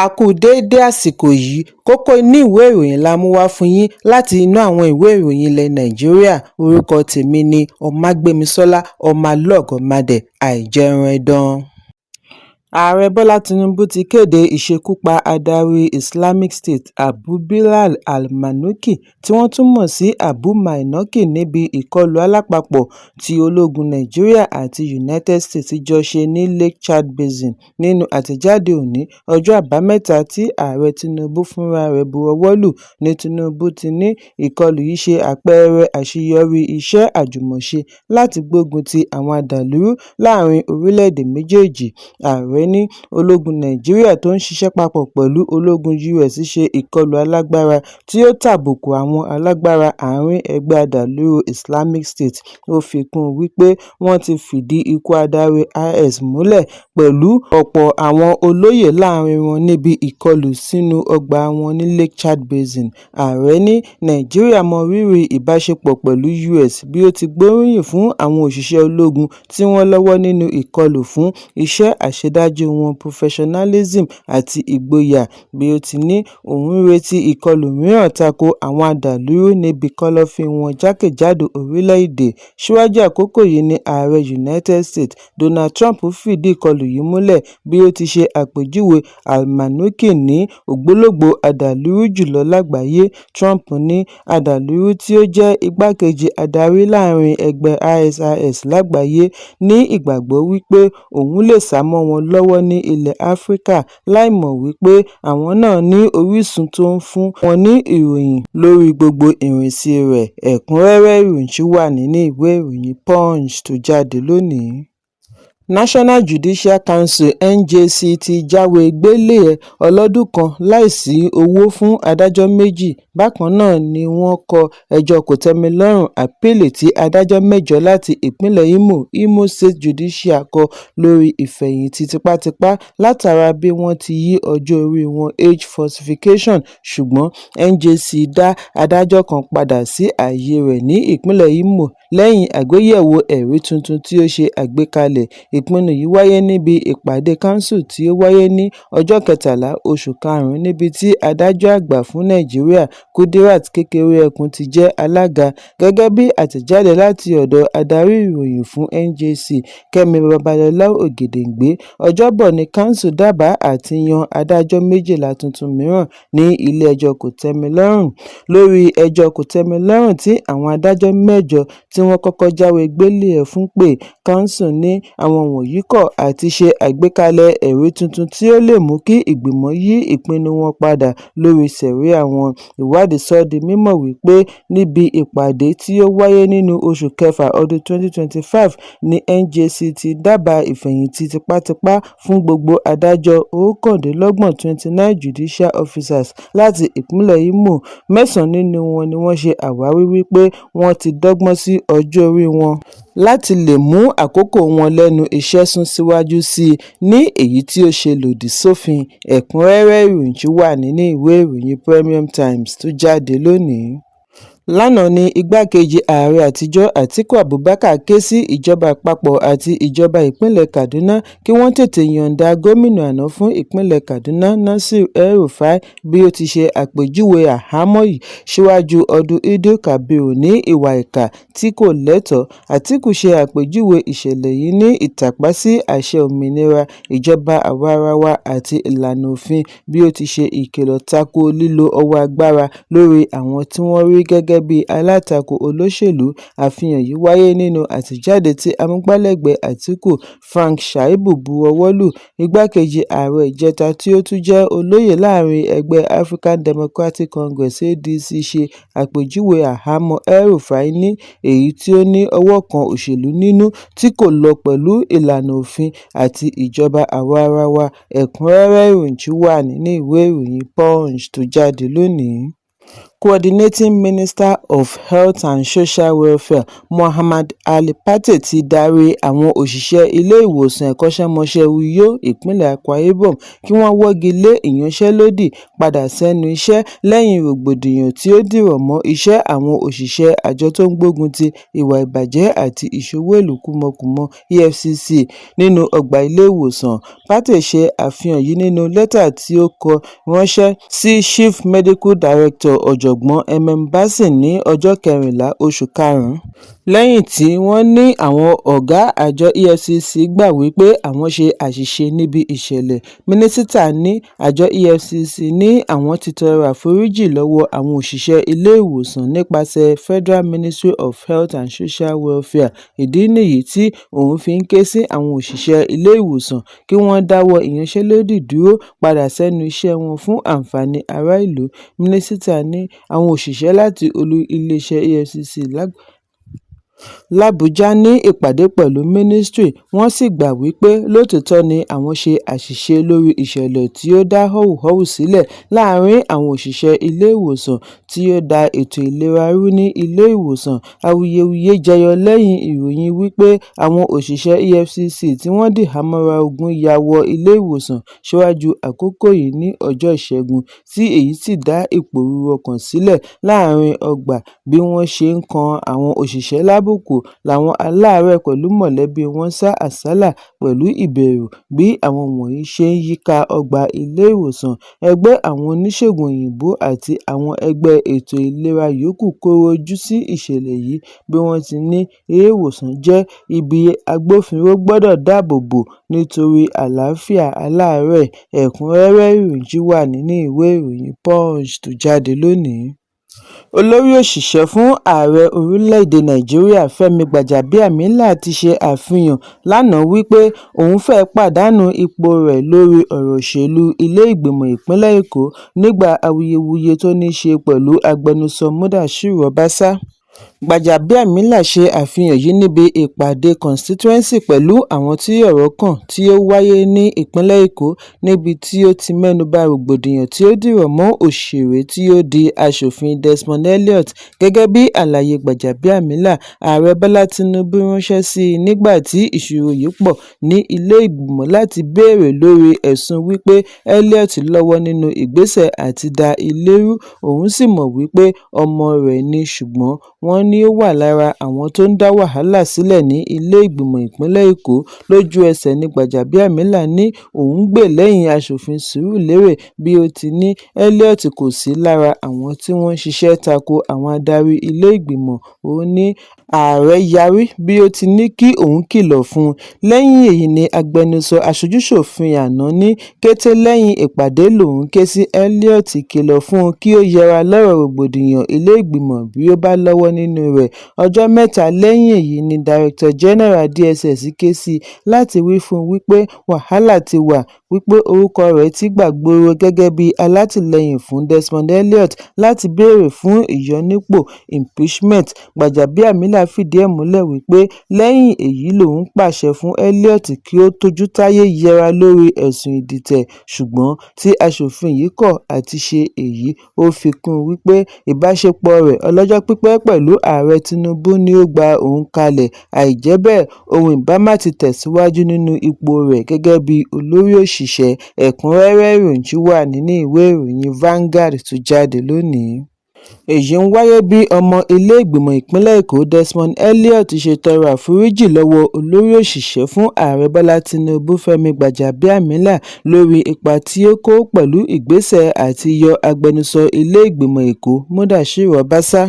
A kú déédé àsìkò yìí, kókó inú ìwé ìròyìn la mú wá fún yín láti inú àwọn ìwé ìròyìn ilẹ̀ Nàìjíríà. Orúkọ tèmi ni Ọmágbémisọ́lá Ọmọlọ́gọ̀mádẹ àìjẹran ẹdán. Ààrẹ Bọ́lá Tinubu ti kéde ìṣekúpa adarí Islamic State Abu Bilal al-Mannouki tí wọ́n tún mọ̀ sí Abu Mainouki níbi ìkọlù alápapọ̀ tí ológun Nàìjíríà àti United States jọ ṣe ní Lake Chad Basin. Nínú àtẹ̀jáde òní, ọjọ́ Àbámẹ́ta tí Ààrẹ Tinubu fúnra rẹ̀ buwọ́lù ní Tinubu ti ní ìkọlù yìí ṣe àpẹẹrẹ àṣeyọrí iṣẹ́ àjùmọ̀ṣe láti gbógun ti àwọn adàlúrú láàrin orílẹ̀-èdè méjèèjì. Ààrẹ ní ológun Nàìjíríà tó ń ṣiṣẹ́ papọ̀ pẹ̀lú ológun US ṣe ìkọlù alágbára tí ó tàbùkù àwọn alágbára àárín ẹgbẹ́ adàlúrú Islamic State. Ó fi kún un wípé wọ́n ti fìdí ikú adarí IS múlẹ̀ pẹ̀lú ọ̀pọ̀ àwọn olóyè láàrin wọn níbi ìkọlù sínú ọgbà wọn ní Lake Chad Basin. Ààrẹ ní Nàìjíríà mọ rírì ìbáṣepọ̀ pẹ̀lú US bí ó ti gbóríyìn fún àwọn òṣìṣẹ́ ológun tí wọ́n lọ́wọ́ nínú ìkọlù fún iṣẹ́ àṣedájú wọn professionalism àti ìgboyà, bí ó ti ní òun retí ìkọlù mìíràn tako àwọn adàlúrú níbi kọ́lọ́fín wọn jákèjádò orílẹ̀-èdè. Síwájú àkókò yìí ni Ààrẹ United States Donald Trump fìdí ìkọlù yìí múlẹ̀ bí ó ti ṣe àpèjúwe al-Mannouki ní ògbólógbòó adàlúrú jùlọ lágbàáyé. Trump ní adàlúrú tí ó jẹ́ igbákejì adarí láàrin ẹgbẹ́ ISIS lágbàáyé ní ìgbàgbọ́ wípé òun lè sá mọ́ wọn lọ́wọ́ ní ilẹ̀ Áfíríkà láìmọ̀ wípé àwọn náà ní orísun tó ń fún wọn ní ìròyìn lórí gbogbo ìrìnsí rẹ̀. Ẹ̀kúnrẹ́rẹ́ ìròyìn ṣì wà nínú ìwé ìròyìn Punch tó jáde lónìí. National Judicial Council (NJC) ti jáwé gbélé ọlọ́dún kan láìsí owó fún adájọ́ méjì. Bákan náà ni wọ́n kọ ẹjọ́ kòtẹ́milọ́rùn àpíìlì tí adájọ́ mẹ́jọ láti ìpínlẹ̀ Imo State Judicial kọ lórí ìfẹ̀yìntì tipátipá látara bí wọ́n ti yí ọjọ́ orí wọn age falsification, ṣùgbọ́n NJC dá adájọ́ kan padà sí ààyè rẹ̀ ní ìpínlẹ̀ Imo lẹ́yìn àgbéyẹ̀wò ẹ̀rí tuntun tí ó ṣe àgbékalẹ̀. Ìpinnu yìí wáyé níbi ìpàdé council tí ó wáyé ní ọjọ́ 13 oṣù karùn-ún níbi tí adájọ́ àgbà fún Nàìjíríà Kudirat Kékeré-Ẹkùn ti jẹ́ alága. Gẹ́gẹ́ bí àtẹ̀jáde láti ọ̀dọ̀ adarí ìròyìn fún NJC Kẹ́mi Babalọlá Ògèdèngbé, Ọjọ́bọ̀ ni council dábàá àti yan adájọ́ 12 tuntun mìíràn ní ilé-ẹjọ́ kòtẹ́milọ́rùn. Lórí ẹjọ́ kòtẹ́milọ́rùn tí àwọn adájọ́ mẹ́jọ tí wọ́n kọ́kọ́ jáwé gbélé fún pé council ní àwọn wọ̀nyí kọ̀ àti ṣe àgbékalẹ̀ ẹ̀rí tuntun tí ó lè mú kí ìgbìmọ̀ yí ìpinnu wọn padà lórí ṣẹ̀ríà wọn. Ìwádìí sọ di mímọ̀ wípé níbi ìpàdé tí ó wáyé nínú oṣù kẹfà ọdún 2025 ní NJC ti dábàá ìfẹ̀yìntì tipátipá fún gbogbo adájọ́ 29 judicial officers láti ìpínlẹ̀ Imo. 9 nínú wọn ni wọ́n ṣe àwárí wípé wọ́n ti dọ́gbọ́n sí ọjọ́ orí wọn láti lè mú àkókò wọn lẹ́nu iṣẹ́ sún síwájú sí i ní èyí tí ó ṣe lòdì sófin. Ẹ̀kúnrẹ́rẹ́ ìròyìn ṣì wà nínú ìwé ìròyìn Premium Times tó jáde lónìí. Lánàá ni igbákejì ààrẹ àtijọ́ Atiku Abubakar ké sí ìjọba àpapọ̀ àti ìjọba ìpínlẹ̀ Kaduna kí wọ́n tètè yọ̀ǹda gómìnà àná fún ìpínlẹ̀ Kaduna Nasir El-Rufai bí ó ti ṣe àpèjúwe àhámọ́ yìí síwájú ọdún Eid-el-Kabir ní ìwà ìkà tí kò lẹ́tọ̀ọ́. Atiku ṣe àpèjúwe ìṣẹ̀lẹ̀ yìí ní ìtàpá sí àṣẹ òmìnira, ìjọba àwaarawa àti ìlànà òfin, bí ó ti ṣe ìkìlọ̀ tako lílo ọwọ́ agbára lórí àwọn tí wọ́n rí gẹ́gẹ́ bí alátakò olóṣèlú. Àfihàn yìí wáyé nínú àtẹ̀jáde tí amúgbálẹ́gbẹ̀ẹ́ Atiku Frank Shaibu buwọ́lù. Igbákejì ààrẹ ìjẹta tí ó tún jẹ́ olóyè láàrin ẹgbẹ́ African Democratic Congress (ADC) ṣe àpèjúwe àhámọ́ El-Rufai ní èyí tí ó ní ọwọ́ kan òṣèlú nínú tí kò lọ pẹ̀lú ìlànà òfin àti ìjọba àwaarawa. Ẹ̀kúnrẹ́rẹ́ ìròyìn ṣì wà nínú ìwé ìròyìn Punch tó jáde lónìí. Coordinating Minister of Health and Social Welfare Mohammed Ali Pate ti darí àwọn òṣìṣẹ́ ilé-ìwòsàn ẹ̀kọ́ṣẹ́mọṣẹ́ Uyo, ìpínlẹ̀ Akwa Ibom kí wọ́n wọ́gi lé ìyanṣẹ́lódì padà sẹ́nu iṣẹ́ lẹ́yìn rògbòdìyàn tí ó dìrọ̀ mọ́ iṣẹ́ àwọn òṣìṣẹ́ àjọ tó ń gbógun ti ìwà ìbàjẹ́ àti ìṣòwò ìlú kúmọkùmọ EFCC nínú ọgbà ilé-ìwòsàn. Pate ṣe àfihàn yìí nínú lẹ́tà tí ó kọ ránṣẹ́ sí Chief Medical Director Ọ̀jọ̀gbọ́n Bassey ní ọjọ́ 14 oṣù karùn-ún. Lẹ́yìn tí wọ́n ní àwọn ọ̀gá àjọ EFCC gbà wípé àwọn ṣe àṣìṣe níbi ìṣẹ̀lẹ̀, mínísítà ní àjọ EFCC ní àwọn ti tọrọ àforíjì lọ́wọ́ àwọn òṣìṣẹ́ ilé-ìwòsàn nípasẹ̀ Federal Ministry of Health and Social Welfare. Ìdí nìyí tí òun fi ń ké sí àwọn òṣìṣẹ́ ilé-ìwòsàn kí wọ́n dáwọ́ ìyanṣẹ́lódì dúró padà sẹ́nu iṣẹ́ wọn fún àǹfààní ará ìlú. Mínísítà ní àwọn òṣìṣẹ́ láti olú iléeṣẹ́ EFCC l'Àbújá ní ìpàdé pẹ̀lú mínísítírì, wọ́n sì gbà wípé lótìítọ́ ni àwọn ṣe àṣìṣe lórí ìṣẹ̀lẹ̀ tí ó dá họ́wùhọ́wù sílẹ̀ láàárín àwọn òṣìṣẹ́ ilé-ìwòsàn tí ó da ètò ìlera rú ní ilé-ìwòsàn. Awuyewuye jẹyọ lẹ́yìn ìròyìn wípé àwọn òṣìṣẹ́ EFCC tí wọ́n dìhámọ́ra ogun ya wọ ilé-ìwòsàn síwájú àkókò yìí ní ọjọ́ Ìṣẹ́gun, tí èyí sì dá ìpòrúurú ọkàn sílẹ̀ láàárín ọgbà. Bí wọ́n ṣe ń kan àwọn òṣìṣẹ́ lábùkù làwọn aláàárẹ̀ pẹ̀lú mọ̀lẹ́bí wọn sá àsálà pẹ̀lú ìbẹ̀rù bí àwọn wọ̀nyí ṣe ń yíká ọgbà ilé-ìwòsàn. Ẹgbẹ́ àwọn oníṣègùn òyìnbó àti àwọn ẹgbẹ́ ètò ìlera yòókù kọ̀rọ̀ ojú sí ìṣẹ̀lẹ̀ yìí bí wọ́n ti ní ilé-ìwòsàn jẹ́ ibi agbófinró gbọ́dọ̀ dáàbò bò nítorí àlàáfíà aláàárẹ̀. Ẹ̀kúnrẹ́rẹ́ ìròyìn wà nínú ìwé ìròyìn Punch tó jáde lónìí. Olórí òṣìṣẹ́ fún ààrẹ orílẹ̀-èdè Nàìjíríà Fẹ́mi Gbàjàbíàmílà ti ṣe àfihàn lánàá wípé òun fẹ́ pàdánù ipò rẹ̀ lórí ọ̀rọ̀ òṣèlú ilé-ìgbìmọ̀ ìpínlẹ̀ Èkó nígbà awuyewuye tó ní ṣe pẹ̀lú agbẹnusọ Mudashiru Obasa. Gbàjàbíàmílà ṣe àfihàn yìí níbi ìpàdé constituency pẹ̀lú àwọn tí ọ̀rọ̀ kàn tí ó wáyé ní ìpínlẹ̀ Èkó, níbi tí ó ti mẹ́nubà rògbòdìyàn tí ó dìrọ̀ mọ́ òṣèré tí ó di aṣòfin Desmond Elliot. Gẹ́gẹ́ bí àlàyé Gbàjàbíàmílà, ààrẹ Bọ́lá Tinubu ránṣẹ́ sí i nígbà tí ìṣòro yìí pọ̀ ní ilé ìgbìmọ̀ láti béèrè lórí ẹ̀sùn wípé Elliot lọ́wọ́ nínú ìgbésẹ̀ àti da ilé rú. Òun sì mọ̀ wípé ọmọ rẹ̀ ni, ṣùgbọ́n wọ́n ní ó wà lára àwọn tó ń dá wàhálà sílẹ̀ ní ilé ìgbìmọ̀ ìpínlẹ̀ Èkó. Lójú ẹsẹ̀ ni Gbàjàbíàmílà ní òun gbè lẹ́yìn aṣòfin Sùúrùlérè bí ó ti ní Elliot kò sí lára àwọn tí wọ́n ń ṣiṣẹ́ tako àwọn adarí ilé ìgbìmọ̀. Ó ní ààrẹ yarí bí ó ti ní kí òun kìlọ̀ fún un. Lẹ́yìn èyí ni agbẹnusọ aṣojú-ṣòfin àná ní kété lẹ́yìn ìpàdé lòun ké sí Elliot kìlọ̀ fún un kí ó yẹra lọ́rọ̀ rògbòdìyàn ilé ìgbìmọ̀ bí ó bá lọ́wọ́ nínú rẹ̀. Ọjọ́ mẹ́ta lẹ́yìn èyí ni Director General DSS ké sí i láti wí fún un wípé wàhálà ti wà, wípé orúkọ rẹ̀ ti gbàgbóró gẹ́gẹ́ bí alátìlẹyìn fún Desmond Elliot láti béèrè fún ìyọnípò impeachment. Gbàjàbíàmílà fìdí ẹ̀ múlẹ̀ wípé lẹ́yìn èyí lòun pàṣẹ fún Elliot kí ó tójútáyé yẹra lórí ẹ̀sùn ìdìtẹ̀, ṣùgbọ́n tí aṣòfin yìí kọ̀ àti ṣe èyí. Ó fi kún un wípé ìbáṣepọ̀ rẹ̀ ọlọ́jọ́ pípẹ́ pẹ̀lú ààrẹ Tinubu ni ó gba òun kalẹ̀, àìjẹ́ bẹ́ẹ̀ òun ìbá má ti tẹ̀síwájú nínú ipò rẹ̀ gẹ́gẹ́ bí olórí òṣìṣẹ́. Ẹ̀kúnrẹ́rẹ́ ìròyìn wà nínú ìwé ìròyìn Vanguard tó jáde lónìí. Èyí ń wáyé bí ọmọ ilé ìgbìmọ̀ ìpínlẹ̀ Èkó Desmond Elliot ṣe tọrọ àforíjì lọ́wọ́ olórí òṣìṣẹ́ fún ààrẹ Bọ́lá Tinubu Fẹ́mi Gbàjàbíàmílà lórí ipa tí ó kó pẹ̀lú ìgbésẹ̀ àti yọ agbẹnusọ ilé ìgbìmọ̀ Èkó Mudashiru Obasa.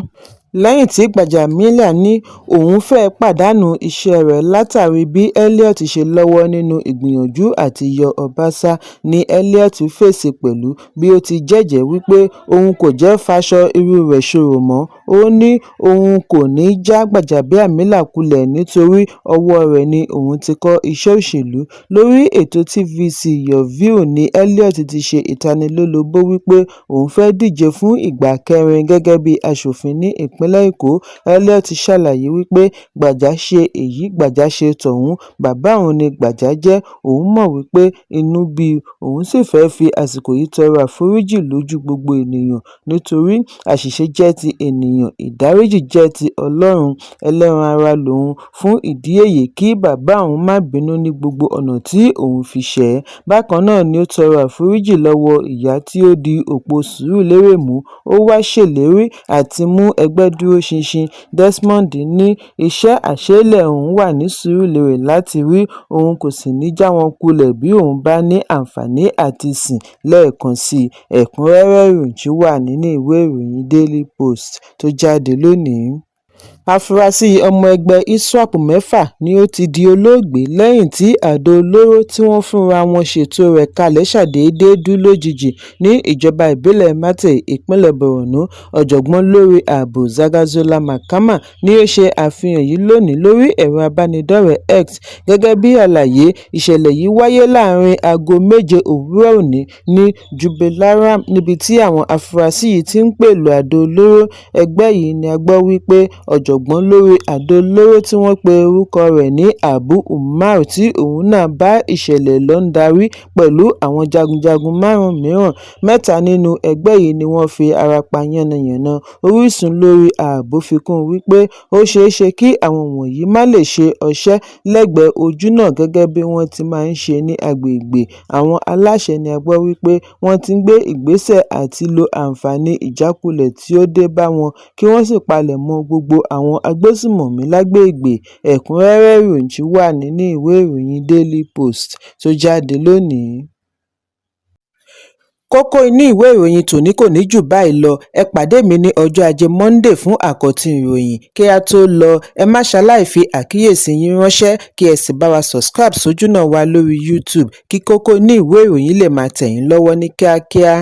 Lẹ́yìn tí Gbàjàbíàmílà ní òun fẹ́ pàdánù iṣẹ́ rẹ̀ látàrí bí Elliot ṣe lọ́wọ́ nínú ìgbìyànjú àti yọ Obasa, ní Elliot fèsì pẹ̀lú bí ó ti jẹ́jẹ̀ẹ́ wípé òun kò jẹ́ faṣọ irú rẹ̀ ṣòro mọ́. Ó ní òun kò ní já Gbàjàbíàmílà kulẹ̀ nítorí ọwọ́ rẹ̀ ni òun ti kọ́ iṣẹ́ òṣèlú. Lórí ètò TVC Your View ni Elliot ti ṣe ìtanilólobó wípé òun fẹ́ díje fún ìgbà kẹrin gẹ́gẹ́ bí aṣòfin ní ìpínlẹ̀ ìpínlẹ̀ Èkó. Elliot ṣàlàyé wípé Gbàjà ṣe èyí, Gbàjà ṣe tọ̀hún, bàbá òun ni Gbàjà jẹ́, òun mọ̀ wípé inú bí òun sì fẹ́ fi àsìkò yìí tọrọ àforíjì lójú gbogbo ènìyàn nítorí àṣìṣe jẹ́ ti ènìyàn, ìdáríjì jẹ́ ti Ọlọ́run, ẹlẹ́ran ara lòun, fún ìdí èyí kí bàbá òun má bínú ní gbogbo ọ̀nà tí òun fi ṣẹ̀ ẹ́. Bákan náà ni ó tọrọ àforíjì lọ́wọ́ ìyá tí ó di òpó Sùúrùlérè mú, ó wá ṣèlérí àti mú ẹgbẹ́ dúró ṣinṣin. Desmond ní iṣẹ́ àṣeélẹ̀ òun wà ní Sùúrùlérè láti rí, òun kò sì ní já wọn kulẹ̀ bí òun bá ní àǹfààní àti sìn lẹ́ẹ̀kan sí i. Ẹ̀kúnrẹ́rẹ́ ìròyìn wà nínú ìwé ìròyìn Daily Post tó jáde lónìí. Afurasí ọmọ ẹgbẹ́ ISWAP mẹ́fà ni ó ti di olóògbé lẹ́yìn tí àdó olóró tí wọ́n fúnra wọn ṣètò rẹ̀ kalẹ̀ ṣàdédé dún lójijì ní ìjọba ìbílẹ̀ Marte, ìpínlẹ̀ Borno. Ọ̀jọ̀gbọ́n lórí ààbò Zagazola Mahama ni ó ṣe àfihàn yìí lónìí lórí ẹ̀rọ abánidọ́rẹ̀ẹ́ X. Gẹ́gẹ́ bí àlàyé, ìṣẹ̀lẹ̀ yìí wáyé láàrin aago 7 òwúrọ̀ òní ní Jubelaram, níbi tí àwọn afurasí yìí ti ń pẹ̀lú àdó olóró. Ẹgbẹ́ yìí ni a gbọ́ wípé ọ̀jọ̀gbọ́n lórí àdó olóró tí wọ́n pe orúkọ rẹ̀ ní Abu Umar, tí òun náà bá ìṣẹ̀lẹ̀ lọ ń darí pẹ̀lú àwọn jagunjagun 5 mìíràn. 3 nínú ẹgbẹ́ yìí ni wọ́n fi ara pa yánnayànna. Orísun lórí ààbò fi kún un wípé ó ṣeéṣe kí àwọn wọ̀nyí má lè ṣe ọṣẹ́ lẹ́gbẹ̀ẹ́ ojúnà gẹ́gẹ́ bí wọ́n ti máa ń ṣe ní agbègbè. Àwọn aláṣẹ ni a gbọ́ wípé wọ́n ti ń gbé ìgbésẹ̀ àti lo àǹfààní ìjákulẹ̀ tí ó dé bá wọn kí wọ́n sì palẹ̀mọ́ gbogbo àwọn agbésùmọ̀mí lágbègbè. Ẹ̀kúnrẹ́rẹ́ ìròyìn wà nínú ìwé ìròyìn Daily Post tó jáde lónìí. Kókó inú ìwé ìròyìn tòní kò ní jù báyìí lọ. Ẹ pàdé mi ní ọjọ́ Ajé Monday fún àkọ́tún ìròyìn. Kí a tó lọ, ẹ má ṣaláì fi àkíyèsí yín ránṣẹ́ kí ẹ sì bá wa subscribe sójúnà wa lórí YouTube kí kókó inú ìwé ìròyìn lè máa tẹ̀ yín lọ́wọ́ ní kíákíá.